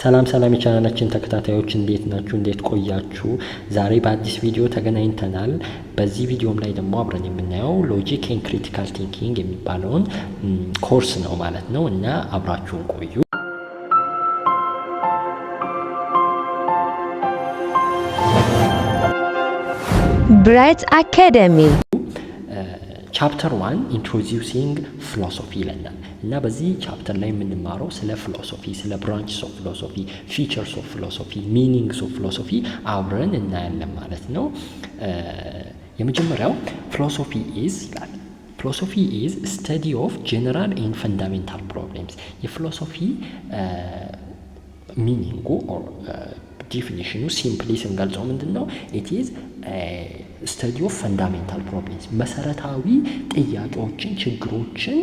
ሰላም የቻናላችን ተከታታዮች እንዴት ናችሁ? እንዴት ቆያችሁ? ዛሬ በአዲስ ቪዲዮ ተገናኝተናል። በዚህ ቪዲዮም ላይ ደግሞ አብረን የምናየው ሎጂክ ኤንድ ክሪቲካል ቲንኪንግ የሚባለውን ኮርስ ነው ማለት ነው እና አብራችሁን ቆዩ። ብራይት አካዳሚ ቻፕተር 1 ኢንትሮዲዩሲንግ ፊሎሶፊ ይለናል እና በዚህ ቻፕተር ላይ የምንማረው ስለ ፊሎሶፊ፣ ስለ ብራንችስ ኦፍ ፊሎሶፊ፣ ፊቸርስ ኦፍ ፊሎሶፊ፣ ሚኒንግስ ኦፍ ፊሎሶፊ አብረን እናያለን ማለት ነው። የመጀመሪያው ፊሎሶፊ ኢዝ ይላል። ፊሎሶፊ ኢዝ ስተዲ ኦፍ ጀነራል ኤንድ ፈንዳሜንታል ፕሮብሌምስ። የፊሎሶፊ ሚኒንጉ ኦር ዲፊኒሽኑ ሲምፕሊ ስንገልጸው ምንድን ነው? ኢት ኢዝ ስተዲ ኦፍ ፈንዳሜንታል ፕሮብሌምስ፣ መሰረታዊ ጥያቄዎችን፣ ችግሮችን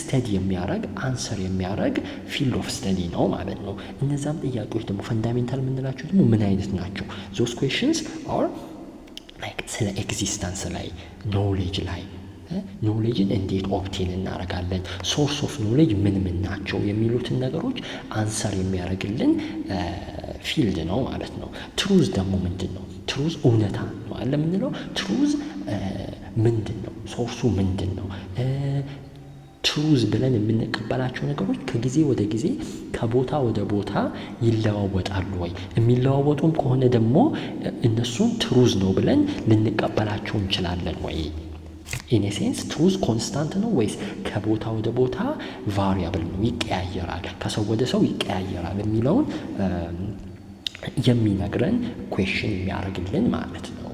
ስተዲ የሚያደርግ አንሰር የሚያደርግ ፊልድ ኦፍ ስተዲ ነው ማለት ነው። እነዛም ጥያቄዎች ደግሞ ፈንዳሜንታል የምንላቸው ደግሞ ምን አይነት ናቸው? ዞስ ኩዌሽንስ ኦር ላይክ ስለ ኤግዚስተንስ ላይ፣ ኖሌጅ ላይ ኖሌጅን እንዴት ኦብቴን እናደርጋለን፣ ሶርስ ኦፍ ኖሌጅ ምን ናቸው የሚሉትን ነገሮች አንሰር የሚያደርግልን ፊልድ ነው ማለት ነው። ትሩዝ ደግሞ ምንድን ነው? ትሩዝ እውነታ ነው አለ የምንለው። ትሩዝ ምንድን ነው? ሶርሱ ምንድን ነው? ትሩዝ ብለን የምንቀበላቸው ነገሮች ከጊዜ ወደ ጊዜ ከቦታ ወደ ቦታ ይለዋወጣሉ ወይ? የሚለዋወጡም ከሆነ ደግሞ እነሱን ትሩዝ ነው ብለን ልንቀበላቸው እንችላለን ወይ? ኢን ሴንስ ትሩዝ ኮንስታንት ነው ወይስ ከቦታ ወደ ቦታ ቫሪያብል ነው፣ ይቀያየራል፣ ከሰው ወደ ሰው ይቀያየራል የሚለውን የሚነግረን ኩዌሽን የሚያደርግልን ማለት ነው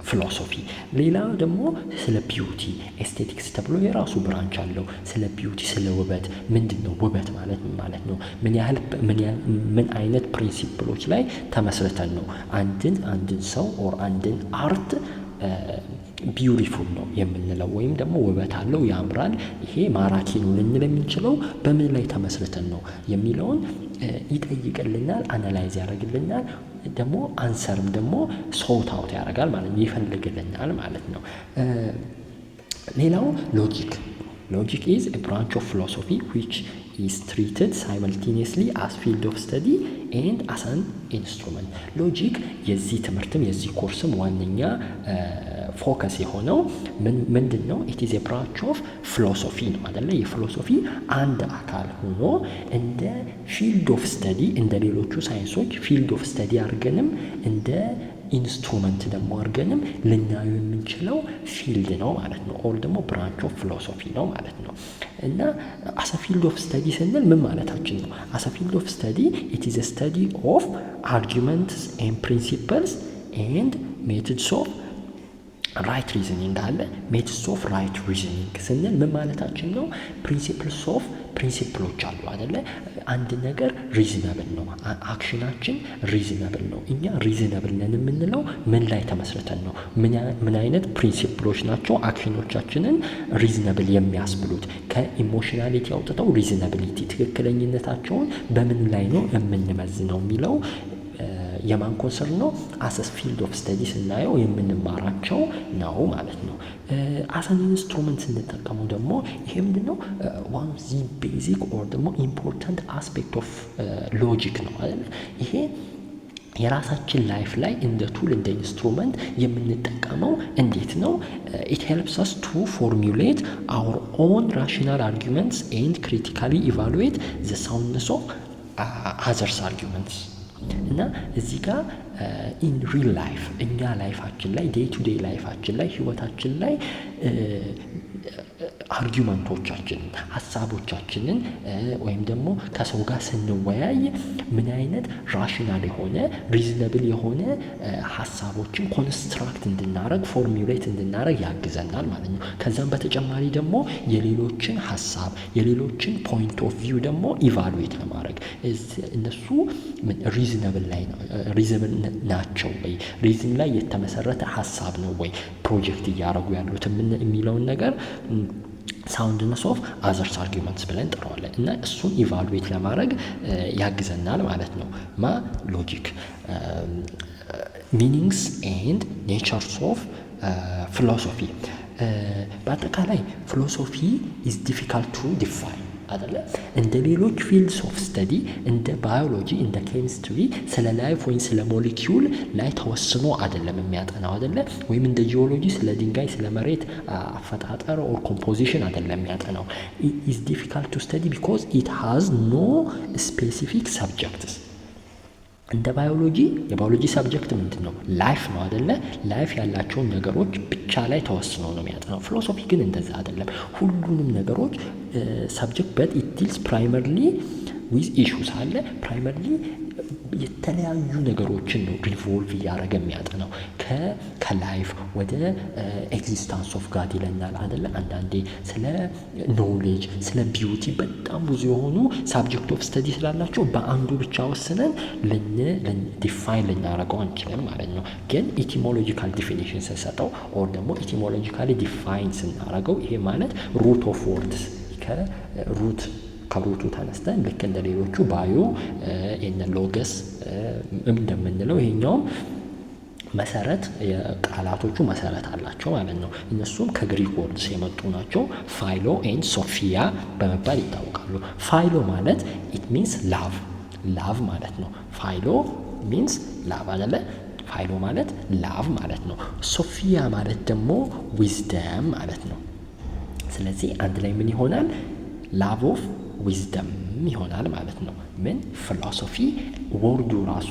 ፊሎሶፊ። ሌላ ደግሞ ስለ ቢዩቲ ኤስቴቲክስ ተብሎ የራሱ ብራንች አለው። ስለ ቢዩቲ፣ ስለ ውበት ምንድን ነው ውበት ማለት ምን ማለት ነው? ምን አይነት ፕሪንሲፕሎች ላይ ተመስርተን ነው አንድን ሰው ኦር አንድን አርት ቢዩቲፉል ነው የምንለው ወይም ደግሞ ውበት አለው፣ ያምራል፣ ይሄ ማራኪ ነው ልንል የምንችለው በምን ላይ ተመስርተን ነው የሚለውን ይጠይቅልናል፣ አናላይዝ ያደርግልናል። ደግሞ አንሰርም ደግሞ ሶርት አውት ያደርጋል ማለት ነው፣ ይፈልግልናል ማለት ነው። ሌላው ሎጂክ ኢዝ a branch of philosophy which is treated simultaneously as field of study and as an instrument. ሎጂክ የዚህ ትምህርትም የዚህ ኮርስም ዋነኛ ፎከስ የሆነው ምንድን ነው? ኢት ኢዝ ኤ ብራንች ኦፍ ፊሎሶፊ ነው አይደለ? የፊሎሶፊ አንድ አካል ሆኖ እንደ ፊልድ ኦፍ ስተዲ እንደ ሌሎቹ ሳይንሶች ፊልድ ኦፍ ስተዲ አድርገንም እንደ ኢንስትሩመንት ደግሞ አድርገንም ልናየው የምንችለው ፊልድ ነው ማለት ነው። ኦር ደግሞ ብራንች ኦፍ ፊሎሶፊ ነው ማለት ነው። እና አሰ ፊልድ ኦፍ ስተዲ ስንል ምን ማለታችን ነው? አሰ ፊልድ ኦፍ ስተዲ ኢት ኢዝ ስተዲ ኦፍ አርጊመንትስ ኤንድ ፕሪንሲፕልስ ኤንድ ሜቶድስ ኦፍ ራይት ሪዝኒንግ አለ። ሜትድስ ኦፍ ራይት ሪዝኒንግ ስንል ምን ማለታችን ነው? ፕሪንሲፕሎች አሉ አይደለ? አንድ ነገር ሪዝነብል ነው፣ አክሽናችን ሪዝነብል ነው። እኛ ሪዝነብል ነን የምንለው ምን ላይ ተመስርተን ነው? ምን አይነት ፕሪንሲፕሎች ናቸው አክሽኖቻችንን ሪዝነብል የሚያስብሉት? ከኢሞሽናሊቲ አውጥተው ሪዝነብሊቲ ትክክለኝነታቸውን በምን ላይ ነው የምንመዝነው የሚለው የማን ኮንሰርን ነው? አሰስ ፊልድ ኦፍ ስተዲ ስናየው የምንማራቸው ነው ማለት ነው። አሰን ኢንስትሩመንት ስንጠቀመው ደግሞ ይሄ ምንድን ነው? ዋን ኦፍ ዚ ቤዚክ ኦር ደግሞ ኢምፖርታንት አስፔክት ኦፍ ሎጂክ ነው አይደል? ይሄ የራሳችን ላይፍ ላይ እንደ ቱል እንደ ኢንስትሩመንት የምንጠቀመው እንዴት ነው? ኢት ሄልፕስ አስ ቱ ፎርሙሌት አወር ኦን ራሽናል አርጊመንትስ ኤንድ ክሪቲካሊ ኢቫሉዌት ዘ ሳውንድነስ ኦፍ አዘርስ አርጊመንትስ። እና እዚህ ጋር ኢን ሪል ላይፍ እኛ ላይፋችን ላይ ዴይ ቱ ዴይ ላይፋችን ላይ ህይወታችን ላይ አርጊመንቶቻችንን ሀሳቦቻችንን ወይም ደግሞ ከሰው ጋር ስንወያይ ምን አይነት ራሽናል የሆነ ሪዝነብል የሆነ ሀሳቦችን ኮንስትራክት እንድናረግ ፎርሙሌት እንድናረግ ያግዘናል ማለት ነው። ከዛም በተጨማሪ ደግሞ የሌሎችን ሀሳብ የሌሎችን ፖይንት ኦፍ ቪው ደግሞ ኢቫሉዌት ለማድረግ እነሱ ሪዝነብል ናቸው ወይ፣ ሪዝን ላይ የተመሰረተ ሀሳብ ነው ወይ ፕሮጀክት እያደረጉ ያሉት የሚለውን ነገር ሳውንድነስ ኦፍ አዘርስ አርጊመንትስ ብለን እንጠራዋለን። እና እሱን ኢቫሉዌት ለማድረግ ያግዘናል ማለት ነው። ሎጂክ ሚኒንግስ ኤንድ ኔቸርስ ኦፍ ፊሎሶፊ። በአጠቃላይ ፊሎሶፊ ኢዝ ዲፊካልት ቱ ዲፋይን አይደለ? እንደ ሌሎች ፊልድስ ኦፍ ስተዲ እንደ ባዮሎጂ እንደ ኬሚስትሪ ስለ ላይፍ ወይም ስለ ሞሊኪዩል ላይ ተወስኖ አይደለም የሚያጠናው አይደለ? ወይም እንደ ጂኦሎጂ ስለ ድንጋይ ስለ መሬት አፈጣጠር ኦር ኮምፖዚሽን አይደለም የሚያጠናው። ኢዝ ዲፊካልት ቱ ስተዲ ቢኮዝ ኢት ሃዝ ኖ ስፔሲፊክ ሰብጀክትስ። እንደ ባዮሎጂ የባዮሎጂ ሰብጀክት ምንድን ነው? ላይፍ ነው አይደለ? ላይፍ ያላቸውን ነገሮች ብቻ ላይ ተወስኖ ነው የሚያጠናው። ፊሎሶፊ ግን እንደዛ አይደለም። ሁሉንም ነገሮች ሰብጀክት በት ኢት ዲልስ ፕራይመርሊ ዊዝ ኢሹስ አለ። ፕራይመርሊ የተለያዩ ነገሮችን ነው ሪቮልቭ እያደረገ የሚያጠናው። ከላይፍ ወደ ኤግዚስታንስ ኦፍ ጋድ ይለናል አይደለ? አንዳንዴ ስለ ኖሌጅ ስለ ቢዩቲ በጣም ብዙ የሆኑ ሳብጀክት ኦፍ ስተዲ ስላላቸው በአንዱ ብቻ ወስነን ዲፋይን ልናደርገው አንችልም ማለት ነው። ግን ኢቲሞሎጂካል ዲፊኒሽን ስንሰጠው ኦር ደግሞ ኢቲሞሎጂካሊ ዲፋይን ስናደርገው ይሄ ማለት ሩት ኦፍ ወርድስ ከሩቱ ተነስተን ልክ እንደ ሌሎቹ ባዮ ኤነ ሎገስ እንደምንለው ይሄኛውም መሰረት የቃላቶቹ መሰረት አላቸው ማለት ነው። እነሱም ከግሪክ ወርድስ የመጡ ናቸው። ፋይሎ ኤንድ ሶፊያ በመባል ይታወቃሉ። ፋይሎ ማለት ኢት ሚንስ ላቭ ማለት ነው። ፋይሎ ሚንስ ላቭ አይደለ? ፋይሎ ማለት ላቭ ማለት ነው። ሶፊያ ማለት ደግሞ ዊዝደም ማለት ነው። ስለዚህ አንድ ላይ ምን ይሆናል? ላቭ ኦፍ ዊዝደም ይሆናል ማለት ነው። ምን ፊሎሶፊ ወርዱ ራሱ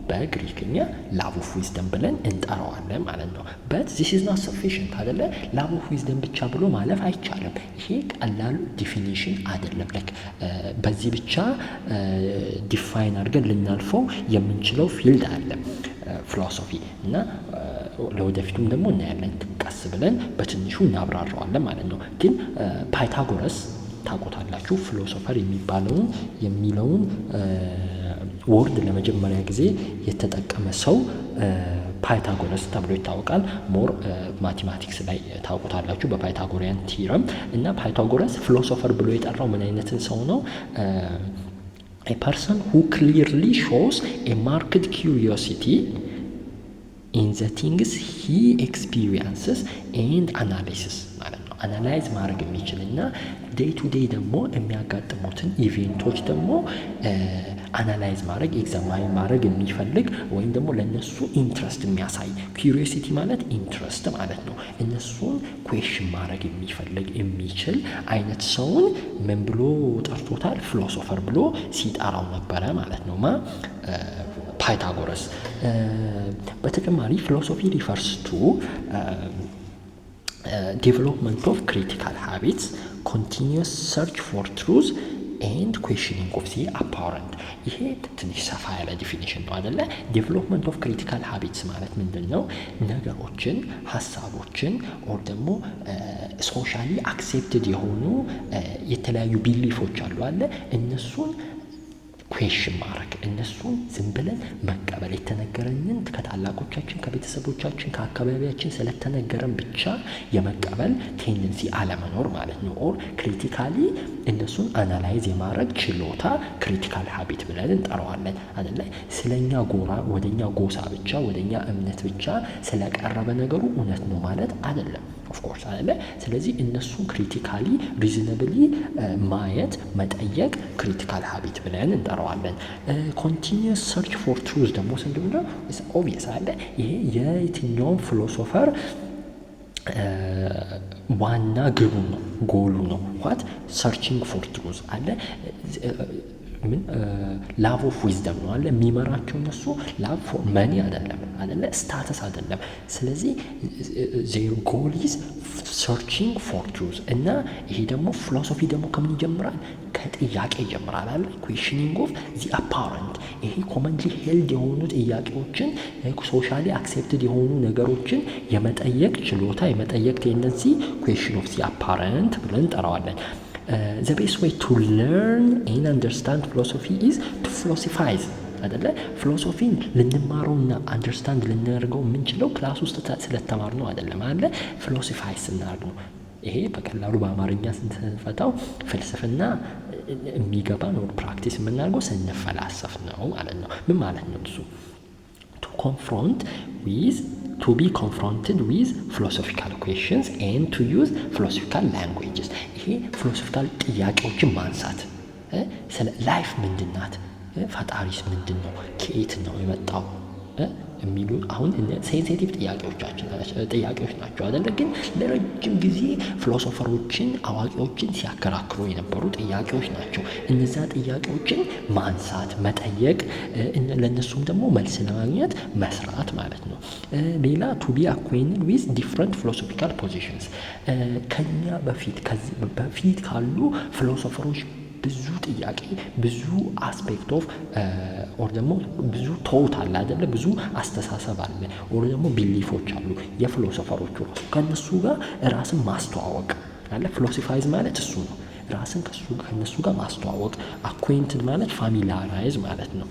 በግሪክኛ ላቭ ኦፍ ዊዝደም ብለን እንጠራዋለን ማለት ነው። በት ዚስ ኢዝ ናት ሰፊሽንት አይደለ? ላቭ ኦፍ ዊዝደም ብቻ ብሎ ማለፍ አይቻልም። ይሄ ቀላሉ ዲፊኒሽን አይደለም። ላይክ በዚህ ብቻ ዲፋይን አድርገን ልናልፈው የምንችለው ፊልድ አለ ፊሎሶፊ እና ለወደፊቱም ደግሞ እናያለን። ቀስ ብለን በትንሹ እናብራራዋለን ማለት ነው። ግን ፓይታጎረስ ታውቁታላችሁ። ፊሎሶፈር የሚለውን ወርድ ለመጀመሪያ ጊዜ የተጠቀመ ሰው ፓይታጎረስ ተብሎ ይታወቃል። ሞር ማቴማቲክስ ላይ ታውቁታላችሁ በፓይታጎሪያን ቲረም። እና ፓይታጎረስ ፊሎሶፈር ብሎ የጠራው ምን አይነትን ሰው ነው? a person who clearly shows a marked curiosity in the things he experiences and analyses ማለት ነው። አናላይዝ ማድረግ የሚችል እና ዴይ ቱ ዴይ ደግሞ የሚያጋጥሙትን ኢቬንቶች ደግሞ አናላይዝ ማድረግ ኤግዛማይን ማድረግ የሚፈልግ ወይም ደግሞ ለእነሱ ኢንትረስት የሚያሳይ ኩሪዮሲቲ ማለት ኢንትረስት ማለት ነው። እነሱን ኩዌሽን ማድረግ የሚፈልግ የሚችል አይነት ሰውን ምን ብሎ ጠርቶታል? ፊሎሶፈር ብሎ ሲጠራው ነበረ ማለት ነው። ፓይታጎረስ። በተጨማሪ ፊሎሶፊ ሪፈርስ ቱ ዴቨሎፕመንት ኦፍ ክሪቲካል ሃቢትስ ኮንቲኒየስ ሰርች ፎር ትሩዝ ኤንድ ኩዌሽኒንግ ኦፍ ዚ አፓረንት። ይሄ ትንሽ ሰፋ ያለ ዲፊኒሽን ነው አይደለ? ዴቨሎፕመንት ኦፍ ክሪቲካል ሃቢትስ ማለት ምንድን ነው? ነገሮችን፣ ሀሳቦችን ኦር ደግሞ ሶሻሊ አክሴፕትድ የሆኑ የተለያዩ ቢሊፎች አሉ አለ እነሱን ኩዌሽን ማድረግ፣ እነሱን ዝም ብለን መቀበል፣ የተነገረንን ከታላቆቻችን ከቤተሰቦቻችን ከአካባቢያችን ስለተነገረን ብቻ የመቀበል ቴንደንሲ አለመኖር ማለት ነው። ኦር ክሪቲካሊ እነሱን አናላይዝ የማድረግ ችሎታ ክሪቲካል ሃቢት ብለን እንጠራዋለን አይደለ? ስለኛ ጎራ ወደኛ ጎሳ ብቻ ወደኛ እምነት ብቻ ስለቀረበ ነገሩ እውነት ነው ማለት አይደለም። ኦፍኮርስ አይደለ? ስለዚህ እነሱን ክሪቲካሊ ሪዝነብሊ ማየት መጠየቅ ክሪቲካል ሃቢት ብለን እንጠራዋለን። ኮንቲኒየስ ሰርች ፎር ትሩዝ ደግሞ ስንድም ነው ኦብቪየስ አለ። ይሄ የየትኛውም ፊሎሶፈር ዋና ግቡ ነው፣ ጎሉ ነው። ዋት ሰርቺንግ ፎር ትሩዝ አለ። ምን ላቭ ኦፍ ዊዝደም ነው አለ የሚመራቸው እነሱ። ላቭ ፎር መኒ አይደለም አይደለ? ስታተስ አይደለም። ስለዚህ ዜር ጎል ኢዝ ሰርቺንግ ፎር ትሩዝ። እና ይሄ ደግሞ ፊሎሶፊ ደግሞ ከምን ይጀምራል? ከጥያቄ ይጀምራል አለ ኩዌሽኒንግ ኦፍ ዚ አፓረንት። ይሄ ኮመንሊ ሄልድ የሆኑ ጥያቄዎችን ሶሻሊ አክሴፕትድ የሆኑ ነገሮችን የመጠየቅ ችሎታ የመጠየቅ ቴንደንሲ ኩዌሽን ኦፍ ዚ አፓረንት ብለን እንጠራዋለን። the best way to learn and understand philosophy is to philosophize አይደለ? ፊሎሶፊን ልንማረውና አንደርስታንድ ልናደርገው የምንችለው ክላስ ውስጥ ስለተማር ነው አይደለም አለ ፊሎሶፋይዝ ስናደርግ ነው። ይሄ በቀላሉ በአማርኛ ስንፈታው ፍልስፍና የሚገባ ነው፣ ፕራክቲስ የምናደርገው ስንፈላሰፍ ነው ማለት ነው። ምን ማለት ነው እሱ? to confront with to be confronted with philosophical questions and to use philosophical languages። ይሄ ፊሎሶፊካል ጥያቄዎችን ማንሳት ስለ ላይፍ ምንድን ናት፣ ፈጣሪስ ምንድን ነው፣ ከየት ነው የመጣው የሚሉ አሁን ሴንሲቲቭ ጥያቄዎች ናቸው አይደለ? ግን ለረጅም ጊዜ ፊሎሶፈሮችን አዋቂዎችን ሲያከራክሩ የነበሩ ጥያቄዎች ናቸው። እነዛ ጥያቄዎችን ማንሳት፣ መጠየቅ፣ ለእነሱም ደግሞ መልስ ለማግኘት መስራት ማለት ነው። ሌላ to be acquainted with different philosophical positions ከኛ በፊት ካሉ ፊሎሶፈሮች ብዙ ጥያቄ ብዙ አስፔክት ኦፍ ኦር ደግሞ ብዙ ቶት አለ አይደለ? ብዙ አስተሳሰብ አለ ኦር ደግሞ ቢሊፎች አሉ የፊሎሶፈሮቹ ራሱ ከነሱ ጋር ራስን ማስተዋወቅ አለ። ፊሎሶፋይዝ ማለት እሱ ነው። ራስን ከነሱ ጋር ማስተዋወቅ። አኩዌንትድ ማለት ፋሚሊያራይዝ ማለት ነው።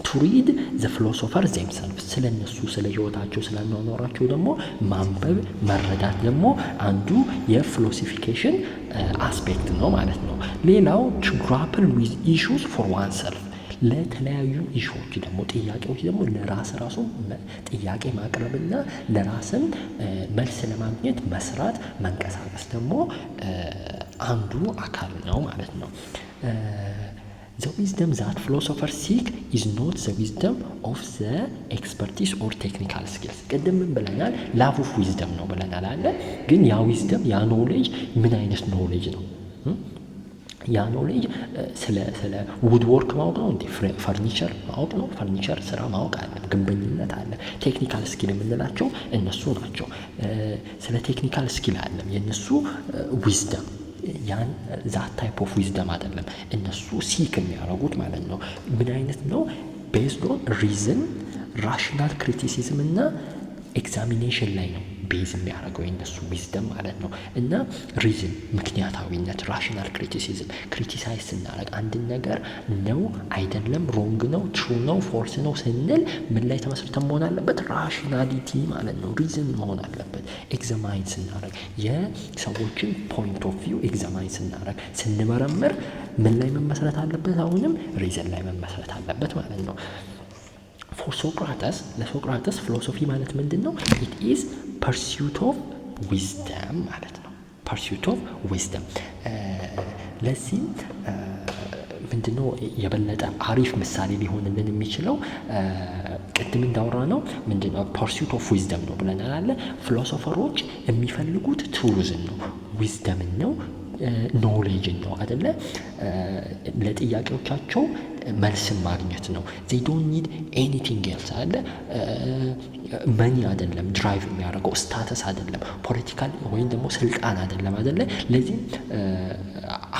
to read the philosopher themselves ስለ እነሱ ስለ ህይወታቸው ስለ አኗኗራቸው ደግሞ ማንበብ መረዳት ደግሞ አንዱ የፊሎሶፊኬሽን አስፔክት ነው ማለት ነው። ሌላው to grapple with issues for oneself ለተለያዩ ኢሹዎች ደግሞ ጥያቄዎች ደግሞ ራሱ ጥያቄ ማቅረብና ለራስን መልስ ለማግኘት መስራት መንቀሳቀስ ደግሞ አንዱ አካል ነው ማለት ነው። The wisdom that philosophers seek is not the wisdom of the expertise or technical skills። ቅድም ምን ብለናል? love of wisdom ነው ብለናል አለ። ግን ያ ዊዝደም ያ ኖሌጅ ምን አይነት ኖሌጅ ነው? ያ ኖሌጅ ስለ ውድ ወርክ ማወቅ ነው እንዴ? ፈርኒቸር ማወቅ ነው? ፈርኒቸር ስራ ማወቅ አለ፣ ግንበኝነት አለ። ቴክኒካል ስኪል የምንላቸው እነሱ ናቸው። ስለ ቴክኒካል ስኪል አለም የእነሱ ዊዝደም ያን ዛት ታይፕ ኦፍ ዊዝደም አይደለም እነሱ ሲክ የሚያደርጉት ማለት ነው። ምን አይነት ነው? ቤዝድ ኦን ሪዝን ራሽናል ክሪቲሲዝም እና ኤግዛሚኔሽን ላይ ነው ቤዝ የሚያደርገው የእነሱ ዊዝደም ማለት ነው። እና ሪዝን ምክንያታዊነት፣ ራሽናል ክሪቲሲዝም ክሪቲሳይዝ ስናደርግ አንድን ነገር ነው አይደለም፣ ሮንግ ነው፣ ትሩ ነው፣ ፎልስ ነው ስንል ምን ላይ ተመስርተን መሆን አለበት? ራሽናሊቲ ማለት ነው። ሪዝን መሆን አለበት። ኤግዛማይን ስናደርግ የሰዎችን ፖይንት ኦፍ ቪው ኤግዛማይን ስናደርግ ስንመረምር ምን ላይ መመስረት አለበት? አሁንም ሪዝን ላይ መመስረት አለበት ማለት ነው። ፎር ሶቅራተስ ለሶቅራተስ ፊሎሶፊ ማለት ምንድን ነው? ኢት ኢዝ ፐርሱት ኦፍ ዊዝደም ማለት ነው። ፐርሱት ኦፍ ዊዝደም። ለዚህም ምንድነው የበለጠ አሪፍ ምሳሌ ሊሆንልን የሚችለው ቅድም እንዳወራ ነው ምንድነው ፐርሱት ኦፍ ዊዝደም ነው ብለናል አለ። ፊሎሶፈሮች የሚፈልጉት ትሩዝን ነው፣ ዊዝደምን ነው፣ ኖሌጅን ነው አይደለ? ለጥያቄዎቻቸው መልስን ማግኘት ነው። they don't need anything else አለ። መኒ አይደለም ድራይቭ የሚያደርገው፣ ስታተስ አይደለም፣ ፖለቲካል ወይም ደግሞ ስልጣን አይደለም አይደለ? ለዚህ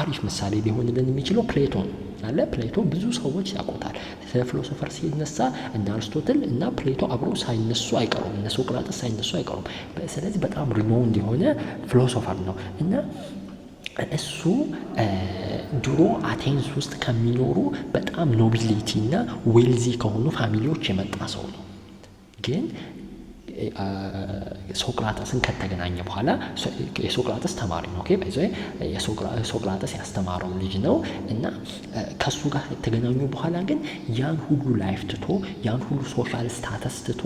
አሪፍ ምሳሌ ሊሆንልን የሚችለው ፕሌቶ ነው አለ። ፕሌቶ ብዙ ሰዎች ያውቁታል። ስለ ፊሎሶፈር ሲነሳ እነ አርስቶትል እና ፕሌቶ አብሮ ሳይነሱ አይቀሩም፣ እነ ሶቅራጠስ ሳይነሱ አይቀሩም። ስለዚህ በጣም ሪኖውንድ የሆነ ፊሎሶፈር ነው እና እሱ ድሮ አቴንስ ውስጥ ከሚኖሩ በጣም ኖቢሊቲ እና ዌልዚ ከሆኑ ፋሚሊዎች የመጣ ሰው ነው። ግን ሶቅራጠስን ከተገናኘ በኋላ የሶቅራጠስ ተማሪ ነው። ኦኬ ባይዘ የሶቅራጠስ ያስተማረው ልጅ ነው እና ከሱ ጋር ከተገናኙ በኋላ ግን ያን ሁሉ ላይፍ ትቶ ያን ሁሉ ሶሻል ስታተስ ትቶ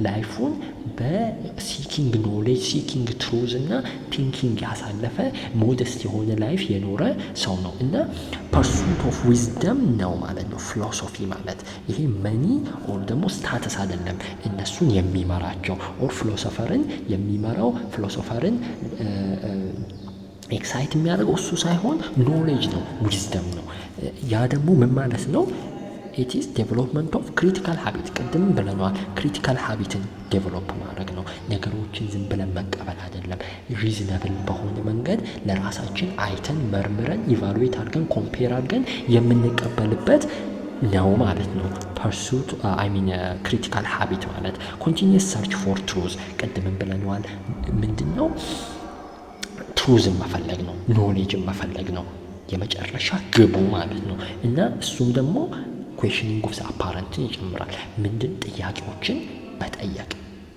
ላይፉን በሲኪንግ ኖሌጅ ሲኪንግ ትሩዝ እና ቲንኪንግ ያሳለፈ ሞደስት የሆነ ላይፍ የኖረ ሰው ነው እና ፐርሱት ኦፍ ዊዝደም ነው ማለት ነው ፊሎሶፊ ማለት። ይሄ መኒ ኦር ደግሞ ስታተስ አይደለም እነሱን የሚመራቸው ኦር ፊሎሶፈርን የሚመራው ፊሎሶፈርን ኤክሳይት የሚያደርገው እሱ ሳይሆን ኖሌጅ ነው፣ ዊዝደም ነው። ያ ደግሞ ምን ማለት ነው? ኢት ኢዝ ዴቨሎፕመንት ኦፍ ክሪቲካል ሀቢት። ቅድም ብለነዋል። ክሪቲካል ሀቢትን ዴቨሎፕ ማድረግ ነው። ነገሮችን ዝም ብለን መቀበል አይደለም። ሪዝነብል በሆነ መንገድ ለራሳችን አይተን መርምረን ኢቫሉዌት አድርገን ኮምፔር አድርገን የምንቀበልበት ነው ማለት ነው። ፐርሱት ክሪቲካል ሀቢት ማለት ኮንቲኒየስ ሰርች ፎር ትሩዝ። ቅድምን ብለነዋል። ምንድን ነው? ትሩዝን መፈለግ ነው፣ ኖሌጅን መፈለግ ነው የመጨረሻ ግቡ ማለት ነው። እና እሱም ደግሞ ኩዌሽኒንግ ኦፍ አፓረንትን ይጨምራል። ምንድን ጥያቄዎችን መጠየቅ፣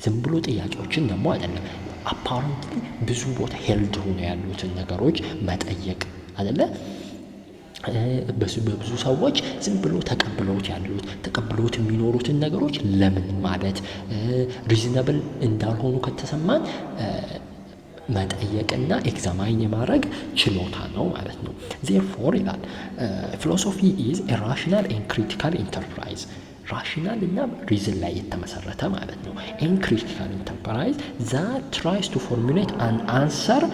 ዝም ብሎ ጥያቄዎችን ደግሞ አይደለም። አፓረንትሊ ብዙ ቦታ ሄልድ ሆኖ ያሉትን ነገሮች መጠየቅ አይደለ? በብዙ ሰዎች ዝም ብሎ ተቀብሎት የሚኖሩትን ነገሮች ለምን ማለት ሪዝነብል እንዳልሆኑ ከተሰማን መጠየቅና ኤግዛማይን የማድረግ ችሎታ ነው ማለት ነው። ዜርፎር ይላል ፊሎሶፊ ኢዝ ኤ ራሽናል ኤንድ ክሪቲካል ኢንተርፕራይዝ ራሽናል እና ሪዝን ላይ የተመሰረተ ማለት ነው። ኤንድ ክሪቲካል ኢንተርፕራይዝ ዛት ትራይስ ቱ ፎርሙሌት አን አንሰር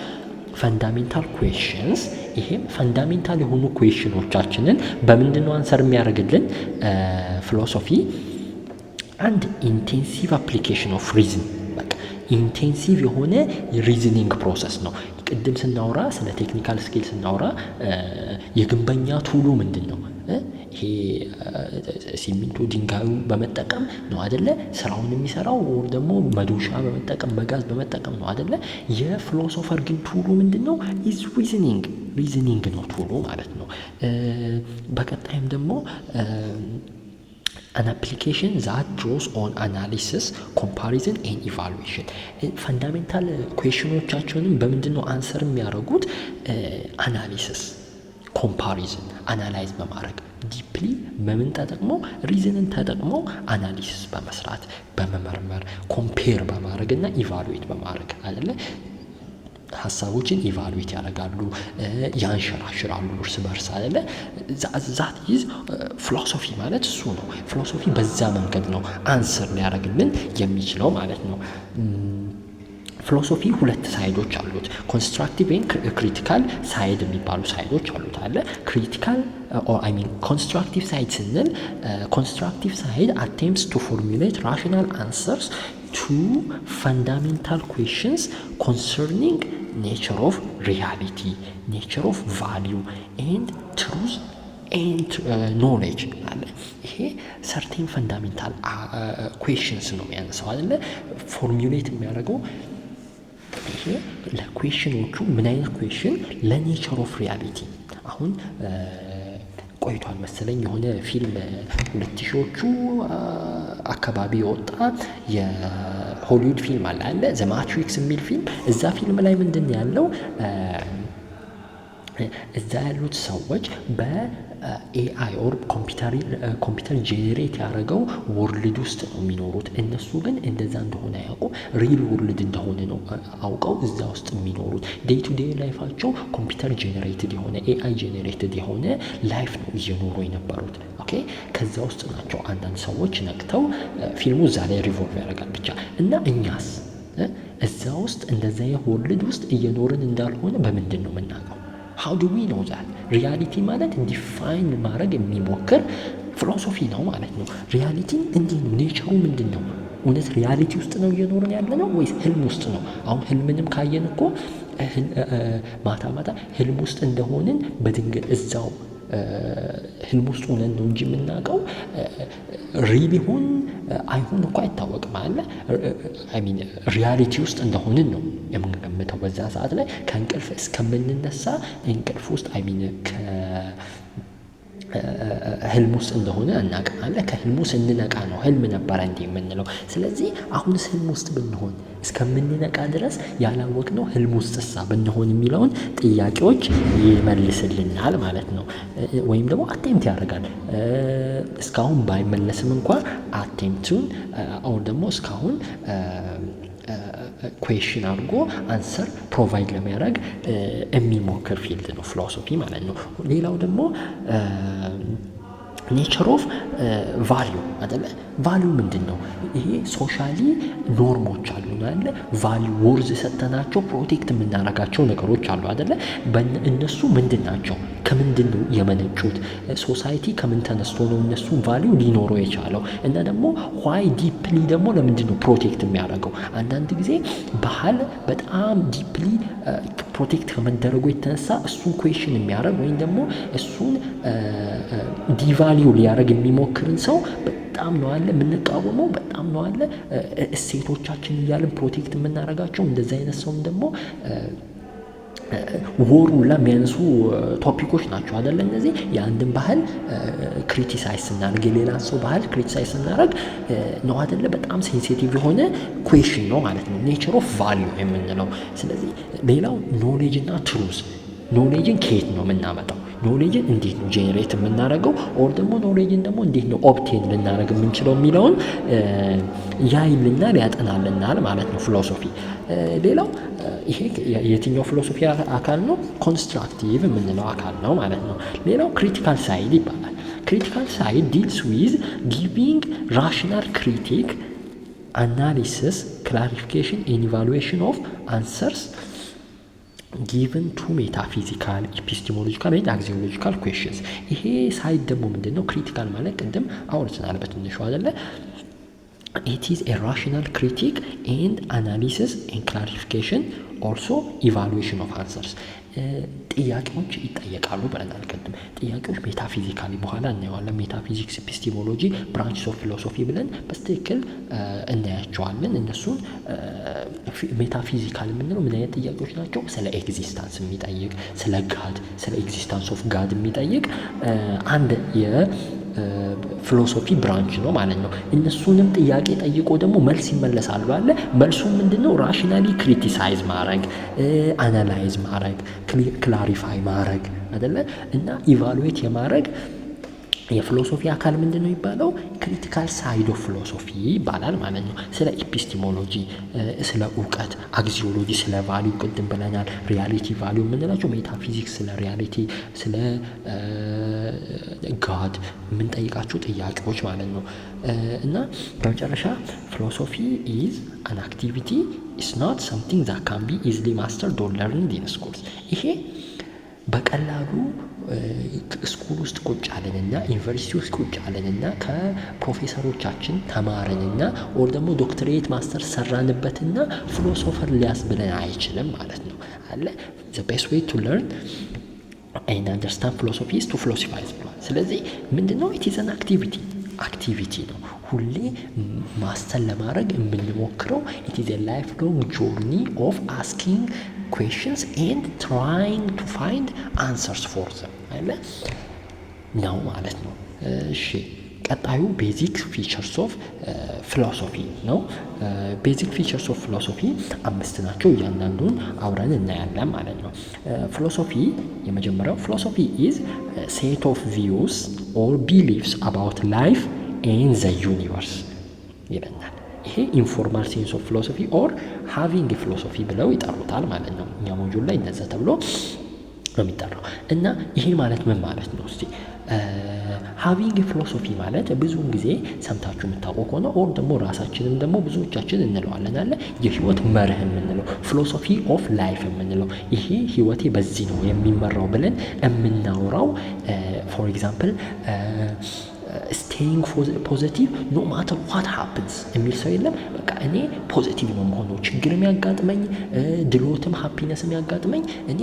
ፈንዳሜንታል ኩዌሽንስ ይሄም ፈንዳሜንታል የሆኑ ኩዌሽኖቻችንን በምንድን ነው አንሰር የሚያደርግልን ፊሎሶፊ አንድ ኢንቴንሲቭ አፕሊኬሽን ኦፍ ሪዝን ኢንቴንሲቭ የሆነ የሪዝኒንግ ፕሮሰስ ነው። ቅድም ስናወራ ስለ ቴክኒካል ስኪል ስናወራ የግንበኛ ቱሉ ምንድን ነው? ይሄ ሲሚንቶ ድንጋዩ በመጠቀም ነው አደለ ስራውን የሚሰራው፣ ወር ደግሞ መዶሻ በመጠቀም በጋዝ በመጠቀም ነው አደለ። የፊሎሶፈር ግን ቱሉ ምንድን ነው? ኢዝ ሪዝኒንግ ነው ቱሉ ማለት ነው። በቀጣይም ደግሞ an application that draws on analysis, comparison and evaluation ፈንዳሜንታል ኩዌሽኖቻቸውንም በምንድን ነው አንሰር የሚያደርጉት? አናሊሲስ፣ ኮምፓሪዝን አናላይዝ በማድረግ ዲፕሊ በምን ተጠቅሞ ሪዝንን ተጠቅሞ አናሊሲስ በመስራት በመመርመር ኮምፔር በማድረግ እና ኢቫሉዌት በማድረግ አይደለ ሀሳቦችን ኢቫሉዌት ያደርጋሉ፣ ያንሸራሽራሉ እርስ በርስ አይደለ። ዛት ኢዝ ፊሎሶፊ ማለት እሱ ነው። ፊሎሶፊ በዛ መንገድ ነው አንሰር ሊያደርግልን የሚችለው ማለት ነው። ፊሎሶፊ ሁለት ሳይዶች አሉት። ኮንስትራክቲቭ ኤንድ ክሪቲካል ሳይድ የሚባሉ ሳይዶች አሉት አለ። ክሪቲካል ኮንስትራክቲቭ ሳይድ ስንል ኮንስትራክቲቭ ሳይድ አቴምፕትስ ቱ ፎርሙሌት ራሽናል አንሰርስ ቱ ፈንዳሜንታል ኩዌሽንስ ኮንሰርኒንግ ኔቸር ኦፍ ሪያሊቲ፣ ኔቸር ኦፍ ቫሊዩ ኤንድ ትሩዝ ኤንድ ኖሌጅ አለ። ይሄ ሰርቴን ፈንዳሜንታል ኩዌሽንስ ነው የሚያነሳው አይደለ። ፎርሙሌት የሚያደርገው ይሄ ለኩዌሽኖቹ ምን አይነት ኩዌሽን? ለኔቸር ኦፍ ሪያሊቲ። አሁን ቆይቷል መሰለኝ የሆነ ፊልም 2000ዎቹ አካባቢ የወጣ የሆሊውድ ፊልም አለ ዘ ማትሪክስ የሚል ፊልም። እዛ ፊልም ላይ ምንድን ያለው እዛ ያሉት ሰዎች በኤአይ ኦር ኮምፒውተር ጄኔሬት ያደረገው ወርልድ ውስጥ ነው የሚኖሩት። እነሱ ግን እንደዛ እንደሆነ ያውቁ ሪል ወርልድ እንደሆነ ነው አውቀው እዛ ውስጥ የሚኖሩት። ዴይ ቱ ዴይ ላይፋቸው ኮምፒውተር ጄኔሬትድ የሆነ ኤአይ ጄኔሬትድ የሆነ ላይፍ ነው እየኖሩ የነበሩት። ኦኬ ከዛ ውስጥ ናቸው አንዳንድ ሰዎች ነቅተው ፊልሙ እዛ ላይ ሪቮልቭ ያደርጋል ብቻ እና እኛስ እዛ ውስጥ እንደዛ የወርልድ ውስጥ እየኖርን እንዳልሆነ በምንድን ነው የምናውቀው? how do we know that? ሪያሊቲ ማለት ዲፋይን ማድረግ የሚሞክር ፊሎሶፊ ነው ማለት ነው። ሪያሊቲ እንዲህ ነው፣ ኔቸሩ ምንድን ነው? እውነት ሪያሊቲ ውስጥ ነው እየኖርን ያለ ነው ወይስ ህልም ውስጥ ነው? አሁን ህልምንም ካየን እኮ ማታ ህልም ውስጥ እንደሆንን በድንገት እዛው ህልም ውስጥ ሆነን ነው እንጂ የምናውቀው ሪል ይሁን አይሁን እኮ አይታወቅም አለ። ሪያሊቲ ውስጥ እንደሆንን ነው የምንገምተው። በዛ ሰዓት ላይ ከእንቅልፍ እስከምንነሳ እንቅልፍ ውስጥ ህልም ውስጥ እንደሆነ እናውቃለን። ከህልሙ ስንነቃ ነው ህልም ነበረ እንዲህ የምንለው። ስለዚህ አሁንስ ህልም ውስጥ ብንሆን እስከምንነቃ ድረስ ያላወቅነው ህልም ውስጥሳ ብንሆን የሚለውን ጥያቄዎች ይመልስልናል ማለት ነው። ወይም ደግሞ አቴምፕት ያደርጋል። እስካሁን ባይመለስም እንኳን አቴምፕቱን አሁን ደግሞ እስካሁን ኩዌሽን አድርጎ አንሰር ፕሮቫይድ ለሚያደርግ የሚሞክር ፊልድ ነው ፊሎሶፊ ማለት ነው። ሌላው ደግሞ ኔቸር ኦፍ ቫሊዩ አይደለ። ቫሊዩ ምንድን ነው? ይሄ ሶሻሊ ኖርሞች አሉ አይደለ። ቫሊዩ ወርዝ ሰጠናቸው ፕሮቴክት የምናደርጋቸው ነገሮች አሉ አይደለ። እነሱ ምንድን ናቸው? ከምንድን ነው የመነጩት? ሶሳይቲ ከምን ተነስቶ ነው እነሱ ቫሊዩ ሊኖረው የቻለው? እና ደግሞ ዋይ ዲፕሊ ደግሞ ለምንድን ነው ፕሮቴክት የሚያደርገው? አንዳንድ ጊዜ ባህል በጣም ዲፕሊ ፕሮቴክት ከመደረጉ የተነሳ እሱን ኩዌሽን የሚያደርግ ወይም ደግሞ እሱን ዲቫሊዩ ሊያደርግ የሚሞክርን ሰው በጣም ነው አለ የምንቃወመው፣ በጣም ነው አለ እሴቶቻችን እያልን ፕሮቴክት የምናደርጋቸው። እንደዚህ አይነት ሰውም ደግሞ ወሩላ የሚያነሱ ቶፒኮች ናቸው አይደለ። እነዚህ የአንድን ባህል ክሪቲሳይዝ ስናደርግ የሌላን ሰው ባህል ክሪቲሳይዝ ስናደርግ ነው አይደለ። በጣም ሴንሲቲቭ የሆነ ኩዌሽን ነው ማለት ነው ኔቸር ኦፍ ቫሊዩ የምንለው። ስለዚህ ሌላው ኖሌጅ እና ትሩዝ ኖሌጅን ከየት ነው የምናመጣው? ኖሌጅን እንዴት ነው ጄኔሬት የምናደርገው? ኦር ደግሞ ኖሌጅን ደግሞ እንዴት ነው ኦብቴን ልናደርግ የምንችለው የሚለውን ያይልናል፣ ያጠናልናል ማለት ነው ፊሎሶፊ። ሌላው ይሄ የትኛው ፊሎሶፊ አካል ነው? ኮንስትራክቲቭ የምንለው አካል ነው ማለት ነው። ሌላው ክሪቲካል ሳይድ ይባላል። ክሪቲካል ሳይድ ዲልስ ዊዝ ጊቪንግ ራሽናል ክሪቲክ አናሊሲስ ክላሪፊኬሽን ኤንድ ኢቫሉዌሽን ኦፍ አንሰርስ ጊቨን ቱ ሜታፊዚካል ኢፒስቴሞሎጂካል ኤንድ አክሲዮሎጂካል ኩዌሽንስ። ይሄ ሳይድ ደግሞ ምንድን ነው? ክሪቲካል ማለት ቅድም አውርተናል በትንሹ አይደለ? it is a rational critique and analysis and clarification also evaluation of answers። ጥያቄዎች ይጠየቃሉ ብለናል ቅድም። ጥያቄዎች ሜታፊዚካሊ በኋላ እናየዋለን። ሜታፊዚክስ፣ ኤፒስቴሞሎጂ፣ ብራንችስ ኦፍ ፊሎሶፊ ብለን በትክክል እናያቸዋለን። እነሱን ሜታፊዚካል የምንለው ምን አይነት ጥያቄዎች ናቸው? ስለ ኤግዚስታንስ የሚጠይቅ፣ ስለ ጋድ፣ ስለ ኤግዚስታንስ ኦፍ ጋድ የሚጠይቅ አንድ ፊሎሶፊ ብራንች ነው ማለት ነው። እነሱንም ጥያቄ ጠይቆ ደግሞ መልስ ይመለሳሉ አለ። መልሱ ምንድነው? ራሽናሊ ክሪቲሳይዝ ማድረግ፣ አናላይዝ ማድረግ፣ ክላሪፋይ ማድረግ አይደለ? እና ኢቫሉዌት የማድረግ የፊሎሶፊ አካል ምንድን ነው የሚባለው? ክሪቲካል ሳይድ ኦፍ ፊሎሶፊ ይባላል ማለት ነው። ስለ ኢፒስቴሞሎጂ፣ ስለ እውቀት፣ አክሲዮሎጂ፣ ስለ ቫሊዩ ቅድም ብለናል። ሪያሊቲ ቫሊዩ የምንላቸው ሜታፊዚክስ፣ ስለ ሪያሊቲ፣ ስለ ጋድ የምንጠይቃቸው ጥያቄዎች ማለት ነው። እና በመጨረሻ ፊሎሶፊ ኢዝ አን አክቲቪቲ ኢስ ኖት ሰምቲንግ ዛት ካን ቢ ኢዝሊ ማስተርድ ኦር ለርንድ ኢን ስኩልስ። ይሄ በቀላሉ ስኩል ውስጥ ቁጭ አለንና ዩኒቨርሲቲ ውስጥ ቁጭ አለንና ከፕሮፌሰሮቻችን ተማረንና ኦር ደግሞ ዶክትሬት ማስተር ሰራንበትና ፊሎሶፈር ሊያስብለን አይችልም ማለት ነው አለ። the best way to learn and understand philosophy is to philosophize ብሏል። ስለዚህ ምንድነው? it is an አክቲቪቲ ነው። ሁሌ ማስተር ለማድረግ የምንሞክረው it is a lifelong journey of asking questions and trying to find answers for them አይደለ ነው ማለት ነው። እሺ ቀጣዩ ቤዚክ ፊቸርስ ኦፍ ፊሎሶፊ ነው። ቤዚክ ፊቸርስ ኦፍ ፊሎሶፊ 5 ናቸው። እያንዳንዱን አብረን እናያለን ማለት ነው። ፊሎሶፊ የመጀመሪያው ፊሎሶፊ ኢዝ ሴት ኦፍ ቪውስ ኦር ቢሊፍስ አባውት ላይፍ ኤንድ ዘ ዩኒቨርስ ይለናል። ይሄ ኢንፎርማል ሴንስ ኦፍ ፊሎሶፊ ኦር ሃቪንግ ፊሎሶፊ ብለው ይጠሩታል ማለት ነው። እኛ ሞጁል ላይ እንደዛ ተብሎ ነው የሚጠራው። እና ይሄ ማለት ምን ማለት ነው? እስቲ ሃቪንግ ፊሎሶፊ ማለት ብዙውን ጊዜ ሰምታችሁ የምታውቁ ከሆነ ኦር ደግሞ ራሳችንም ደግሞ ብዙዎቻችን እንለዋለን አለ የህይወት መርህ የምንለው ፊሎሶፊ ኦፍ ላይፍ የምንለው ይሄ ህይወቴ በዚህ ነው የሚመራው ብለን የምናወራው ፎር ኤግዛምፕል ስቴይንግ ፖዘቲቭ ኖ ማተር ዋት ሃፕንስ የሚል ሰው የለም። በቃ እኔ ፖዘቲቭ ነው መሆኑ ችግር የሚያጋጥመኝ ድሎትም ሃፒነስ የሚያጋጥመኝ እኔ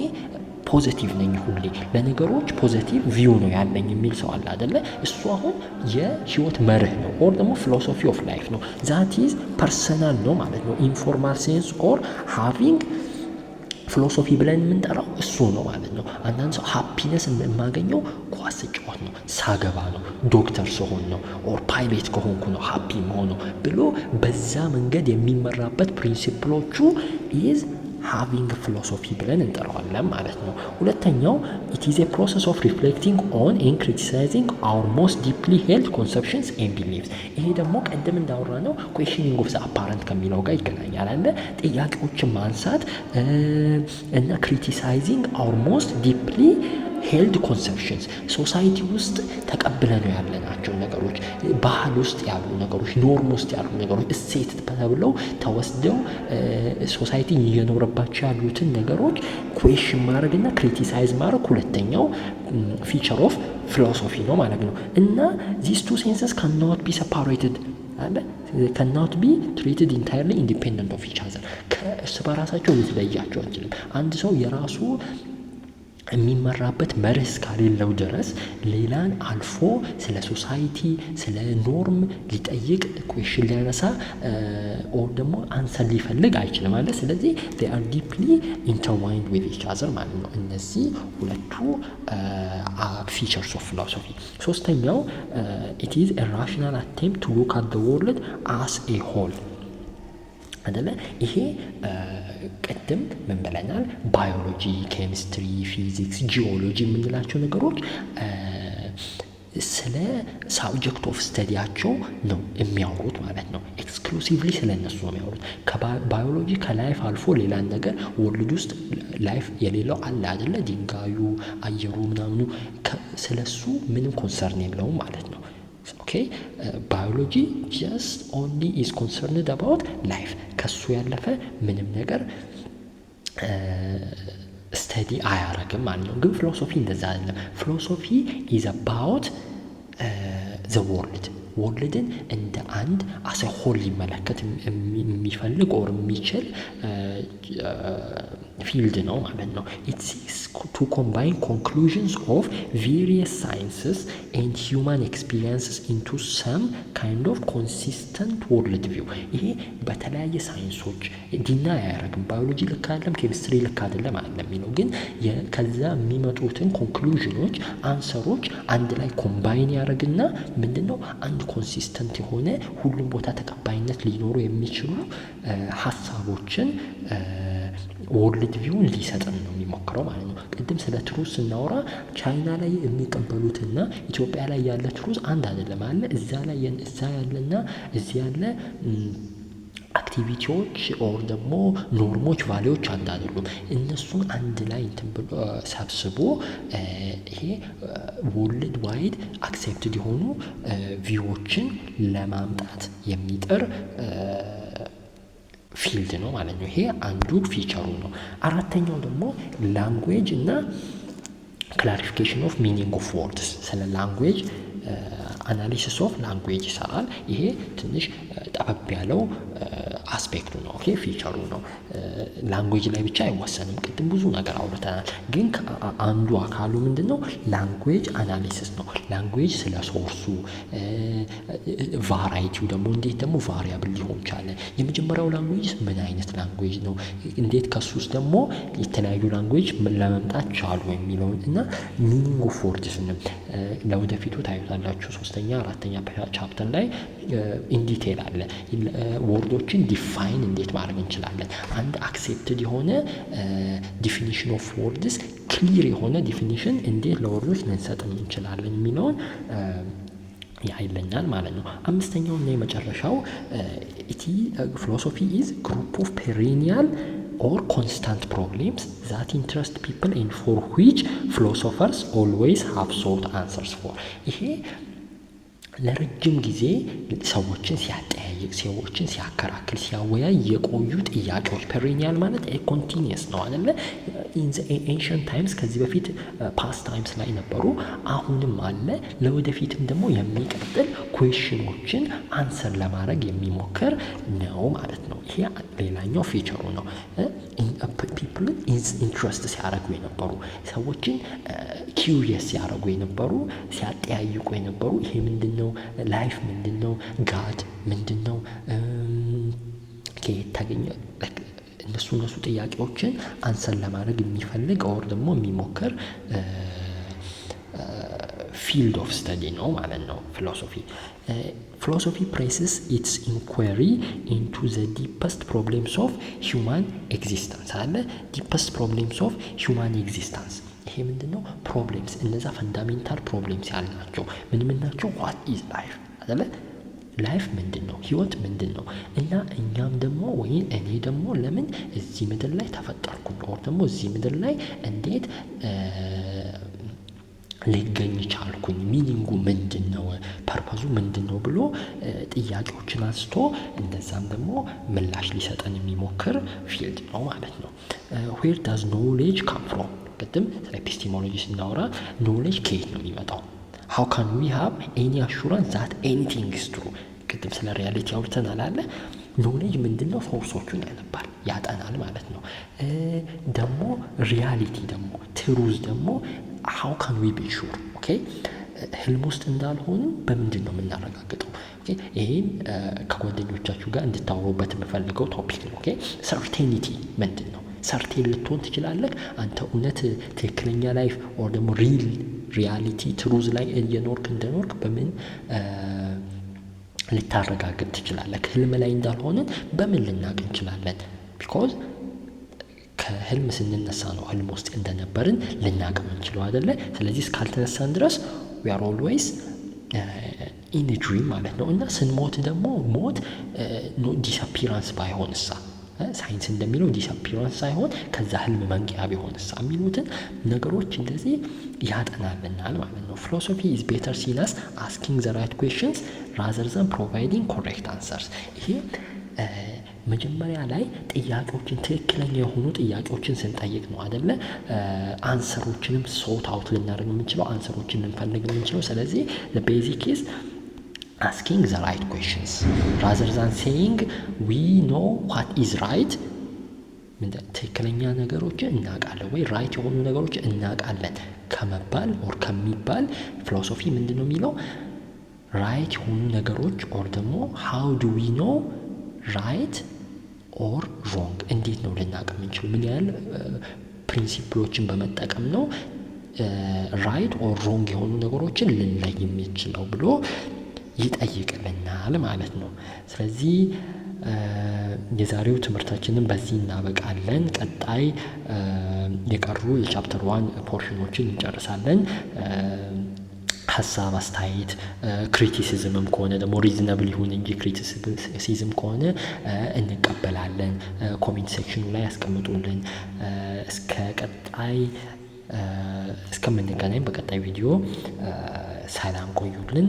ፖዘቲቭ ነኝ፣ ሁሌ ለነገሮች ፖዘቲቭ ቪው ነው ያለኝ የሚል ሰው አለ አይደለ? እሱ አሁን የህይወት መርህ ነው ኦር ደግሞ ፊሎሶፊ ኦፍ ላይፍ ነው። ዛት ኢዝ ፐርሰናል ነው ማለት ነው። ኢንፎርማል ሴንስ ኦር ሃቪንግ ፊሎሶፊ ብለን የምንጠራው እሱ ነው ማለት ነው። አንዳንድ ሰው ሃፒነስ የማገኘው ኳስ ስጫወት ነው፣ ሳገባ ነው፣ ዶክተር ስሆን ነው፣ ኦር ፓይሌት ከሆንኩ ነው ሃፒ መሆነው ብሎ በዛ መንገድ የሚመራበት ፕሪንሲፕሎቹ ኢዝ ሃቪንግ ፊሎሶፊ ብለን እንጠራዋለን ማለት ነው። ሁለተኛው ኢት ኢዝ ኤ ፕሮሰስ ኦፍ ሪፍሌክቲንግ ኦን ኤንድ ክሪቲሳይዚንግ አወር ሞስት ዲፕሊ ሄልድ ኮንሰፕሽንስ ኤንድ ቢሊቭስ። ይሄ ደግሞ ቀደም እንዳወራ ነው ኩዌሽኒንግ ኦፍ ዘ አፓረንት ከሚለው ጋር ይገናኛል አለ ጥያቄዎችን ማንሳት እና ክሪቲሳይዚንግ አወር ሞስት ዲፕሊ ሄልድ ኮንሰፕሽንስ ሶሳይቲ ውስጥ ተቀብለነው ያለናቸው ነገሮች፣ ባህል ውስጥ ያሉ ነገሮች፣ ኖርም ውስጥ ያሉ ነገሮች እሴት ተብለው ተወስደው ሶሳይቲ እየኖረባቸው ያሉትን ነገሮች ኩዌሽን ማድረግና ክሪቲሳይዝ ማድረግ ሁለተኛው ፊቸር ኦፍ ፊሎሶፊ ነው ማለት ነው። እና ዚስ ቱ ሴንስስ ካንኖት ቢ ሰፓሬትድ አለ cannot be treated entirely independent of each other ከእርስ በራሳቸው ልትለያቸው አንችልም። አንድ ሰው የራሱ የሚመራበት መርህ እስካሌለው ድረስ ሌላን አልፎ ስለ ሶሳይቲ ስለ ኖርም ሊጠይቅ ኩዌሽን ሊያነሳ ኦር ደግሞ አንሰር ሊፈልግ አይችልም ማለት። ስለዚህ they are deeply intertwined with each other ማለት ነው። እነዚህ ሁለቱ features of philosophy። ሶስተኛው it is a rational attempt to look at the world as a whole አይደለ? ይሄ ቅድም ምን ብለናል? ባዮሎጂ፣ ኬሚስትሪ፣ ፊዚክስ፣ ጂኦሎጂ የምንላቸው ነገሮች ስለ ሳብጀክት ኦፍ ስተዲያቸው ነው የሚያወሩት ማለት ነው። ኤክስክሉሲቭሊ ስለ እነሱ ነው የሚያወሩት። ባዮሎጂ ከላይፍ አልፎ ሌላን ነገር ወርልድ ውስጥ ላይፍ የሌለው አለ አይደለ? ድንጋዩ፣ አየሩ፣ ምናምኑ ስለሱ ምንም ኮንሰርን የለውም ማለት ነው። ኦኬ ባዮሎጂ ጀስት ኦንሊ ኢዝ ኮንሰርንድ አባውት ላይፍ። ከሱ ያለፈ ምንም ነገር ስተዲ አያረግም ማለት ነው። ግን ፊሎሶፊ እንደዛ አይደለም። ፊሎሶፊ ኢዝ አባውት ዘ ወርልድን እንደ አንድ አሰ ሆል ሊመለከት የሚፈልግ ኦር የሚችል ፊልድ ነው ማለት ነው። ኢት ሲክስ ቱ ኮምባይን ኮንክሉዥንስ ኦፍ ቬሪየስ ሳይንስስ ኤንድ ሂውማን ኤክስፒሪየንስስ ኢንቱ ሰም ካይንድ ኦፍ ኮንሲስተንት ወርልድ ቪው። ይሄ በተለያየ ሳይንሶች ዲና አያደርግም። ባዮሎጂ ልክ አይደለም፣ ኬሚስትሪ ልክ አይደለም አይደለም የሚለው ግን ከዛ የሚመጡትን ኮንክሉዥኖች፣ አንሰሮች አንድ ላይ ኮምባይን ያደርግና ምንድነው አንድ ኮንሲስተንት የሆነ ሁሉም ቦታ ተቀባይነት ሊኖሩ የሚችሉ ሀሳቦችን ወርልድ ቪውን ሊሰጥን ነው የሚሞክረው ማለት ነው። ቅድም ስለ ትሩዝ ስናወራ ቻይና ላይ የሚቀበሉትና ኢትዮጵያ ላይ ያለ ትሩዝ አንድ አይደለም አለ። እዛ ያለና እዚህ ያለ አክቲቪቲዎች ኦር ደግሞ ኖርሞች፣ ቫሌዎች አንድ አይደሉም። እነሱን አንድ ላይ እንትን ብሎ ሰብስቦ ይሄ ወርልድ ዋይድ አክሴፕትድ የሆኑ ቪዎችን ለማምጣት የሚጥር ፊልድ ነው ማለት ነው። ይሄ አንዱ ፊቸሩ ነው። አራተኛው ደግሞ ላንጉዌጅ እና ክላሪፊኬሽን ኦፍ ሚኒንግ ኦፍ ወርድስ። ስለ ላንጉዌጅ አናሊሲስ ኦፍ ላንጉዌጅ ይሰራል። ይሄ ትንሽ ጠበብ ያለው አስፔክቱ ነው። ኦኬ ፊቸሩ ነው። ላንጉዌጅ ላይ ብቻ አይወሰንም። ቅድም ብዙ ነገር አውርተናል። ግን አንዱ አካሉ ምንድነው? ላንጉዌጅ አናሊሲስ ነው። ላንጉዌጅ ስለ ሶርሱ፣ ቫራይቲው ደግሞ እንዴት ደግሞ ቫሪያብል ሊሆን ቻለ፣ የመጀመሪያው ላንጉዌጅ ምን አይነት ላንጉዌጅ ነው፣ እንዴት ከሱ ውስጥ ደግሞ የተለያዩ ላንጉዌጅ ለመምጣት ቻሉ የሚለውን እና ሚኒንግ ኦፍ ወርድስንም ለወደፊቱ ታዩታላችሁ። 3ኛ 4ኛ ቻፕተር ላይ ኢንዲቴል አለ። ወርዶችን ዲፋይን እንዴት ማድረግ እንችላለን፣ አንድ አክሴፕትድ የሆነ ዲፊኒሽን ኦፍ ወርድስ፣ ክሊር የሆነ ዲፊኒሽን እንዴት ለወርዶች ልንሰጥ እንችላለን የሚለውን ያይለኛል ማለት ነው። አምስተኛው እና የመጨረሻው ፊሎሶፊ ኢዝ ግሩፕ ኦፍ ፔሬኒያል or constant problems that interest people and for which philosophers always have sought answers for። ይሄ ለረጅም ጊዜ ሰዎችን ሲያጠያይቅ፣ ሰዎችን ሲያከራክል፣ ሲያወያይ የቆዩ ጥያቄዎች። ፔሬኒያል ማለት ኮንቲኒየስ ነው አይደለ? ኢን ዘ ኤንሽንት ታይምስ ከዚህ በፊት ፓስት ታይምስ ላይ ነበሩ፣ አሁንም አለ፣ ለወደፊትም ደግሞ የሚቀጥል ኩዌሽኖችን አንሰር ለማድረግ የሚሞክር ነው ማለት ነው። ይሄ ሌላኛው ፊቸሩ ነው። ፒፕልን ኢንትረስት ሲያደርጉ የነበሩ ሰዎችን ኪዩሪየስ ሲያደርጉ የነበሩ፣ ሲያጠያይቁ የነበሩ ይሄ ምንድን ነው፣ ላይፍ ምንድን ነው፣ ጋድ ምንድን ነው፣ ከየት ታገኘ፣ እነሱ ጥያቄዎችን አንሰር ለማድረግ የሚፈልግ ኦር ደግሞ የሚሞክር ፊልድ ኦፍ ስተዲ ነው ማለት ነው ፊሎሶፊ። ፊሎሶፊ ፕሬስስ ኢትስ ኢንኳሪ ኢንቱ ዘ ዲፐስት ፕሮብሌምስ ኦፍ ሂውማን ኤግዚስተንስ አለ። ዲፐስት ፕሮብሌምስ ኦፍ ሂውማን ኤግዚስተንስ ይሄ ምንድን ነው? ፕሮብሌምስ፣ እነዛ ፈንዳሜንታል ፕሮብሌምስ ያልናቸው ምን ናቸው? ዋት ኢዝ ላይፍ አይደለ? ላይፍ ምንድን ነው? ህይወት ምንድን ነው? እና እኛም ደግሞ ወይም እኔ ደግሞ ለምን እዚህ ምድር ላይ ተፈጠርኩኝ? ኦር ደግሞ እዚህ ምድር ላይ እንዴት ሊገኝ ቻልኩኝ? ሚኒንጉ ምንድን ነው? ፐርፐዙ ምንድን ነው ብሎ ጥያቄዎችን አንስቶ እንደዛም ደግሞ ምላሽ ሊሰጠን የሚሞክር ፊልድ ነው ማለት ነው። ዌር ዳዝ ኖሌጅ ካም ፍሮም? ቅድም ስለ ኤፒስቲሞሎጂ ስናወራ ኖሌጅ ከየት ነው የሚመጣው? ሃው ካን ዊ ሃቭ ኤኒ አሹራንስ ዛት ኤኒቲንግ ኢዝ ትሩ? ቅድም ስለ ሪያሊቲ አውርተናል አለ። ኖሌጅ ምንድን ነው? ሶርሶቹን ያነባል፣ ያጠናል ማለት ነው። ደግሞ ሪያሊቲ ደግሞ ትሩዝ ደግሞ ሃው ካን ዊ ቢ ሹር? ኦኬ ህልም ውስጥ እንዳልሆኑ በምንድን ነው የምናረጋግጠው? ኦኬ ይሄን ከጓደኞቻችሁ ጋር እንድታወሩበት የምፈልገው ቶፒክ ነው። ኦኬ ሰርቴኒቲ ምንድን ነው? ሰርቴን ልትሆን ትችላለህ አንተ እውነት ትክክለኛ ላይፍ ኦር ደግሞ ሪያሊቲ ትሩዝ ላይ እየኖርክ እንደኖርክ በምን ልታረጋግጥ ትችላለህ? ህልም ላይ እንዳልሆንን በምን ልናቅ እንችላለን? ቢኮዝ ከህልም ስንነሳ ነው ህልም ውስጥ እንደነበርን ልናቅ የምንችለው አይደለ? ስለዚህ እስካልተነሳን ድረስ we are always in a dream ማለት ነው። እና ስንሞት ደግሞ ሞት ዲስአፒራንስ ባይሆንሳ፣ ሳይንስ እንደሚለው ዲስአፒራንስ ሳይሆን ከዛ ህልም መንቂያ ቢሆንሳ የሚሉትን ነገሮች እንደዚህ ያጠናልናል ማለት ነው። ፊሎሶፊ ኢዝ ቤተር ሲን አስ አስኪንግ ዘ ራይት ኩዌሽንስ ራዘር ዘን ፕሮቫይዲንግ ኮሬክት አንሰርስ። ይሄ መጀመሪያ ላይ ጥያቄዎችን ትክክለኛ የሆኑ ጥያቄዎችን ስንጠይቅ ነው አደለ አንሰሮችንም ሶት አውት ልናደርግ የምንችለው፣ አንሰሮችን ልንፈልግ የምንችለው። ስለዚህ ቤዚክ ኢዝ asking the right questions rather than saying we know what is right። ትክክለኛ ነገሮችን እናውቃለን ወይ ራይት የሆኑ ነገሮችን እናውቃለን ከመባል ኦር ከሚባል ፊሎሶፊ ምንድን ነው የሚለው ራይት የሆኑ ነገሮች ኦር ደግሞ how do we know right or wrong፣ እንዴት ነው ልናውቅ የምንችለው? ምን ያህል ፕሪንሲፕሎችን በመጠቀም ነው ራይት ኦር ሮንግ የሆኑ ነገሮችን ልንለይ የሚችለው ብሎ ይጠይቅልናል ማለት ነው። ስለዚህ የዛሬው ትምህርታችንን በዚህ እናበቃለን። ቀጣይ የቀሩ የቻፕተር 1 ፖርሽኖችን እንጨርሳለን። ሀሳብ፣ አስተያየት፣ ክሪቲሲዝምም ከሆነ ደግሞ ሪዝነብል ይሁን እንጂ ክሪቲሲዝም ከሆነ እንቀበላለን። ኮሜንት ሴክሽኑ ላይ ያስቀምጡልን። እስከምንገናኝ በቀጣይ ቪዲዮ ሰላም ቆዩልን።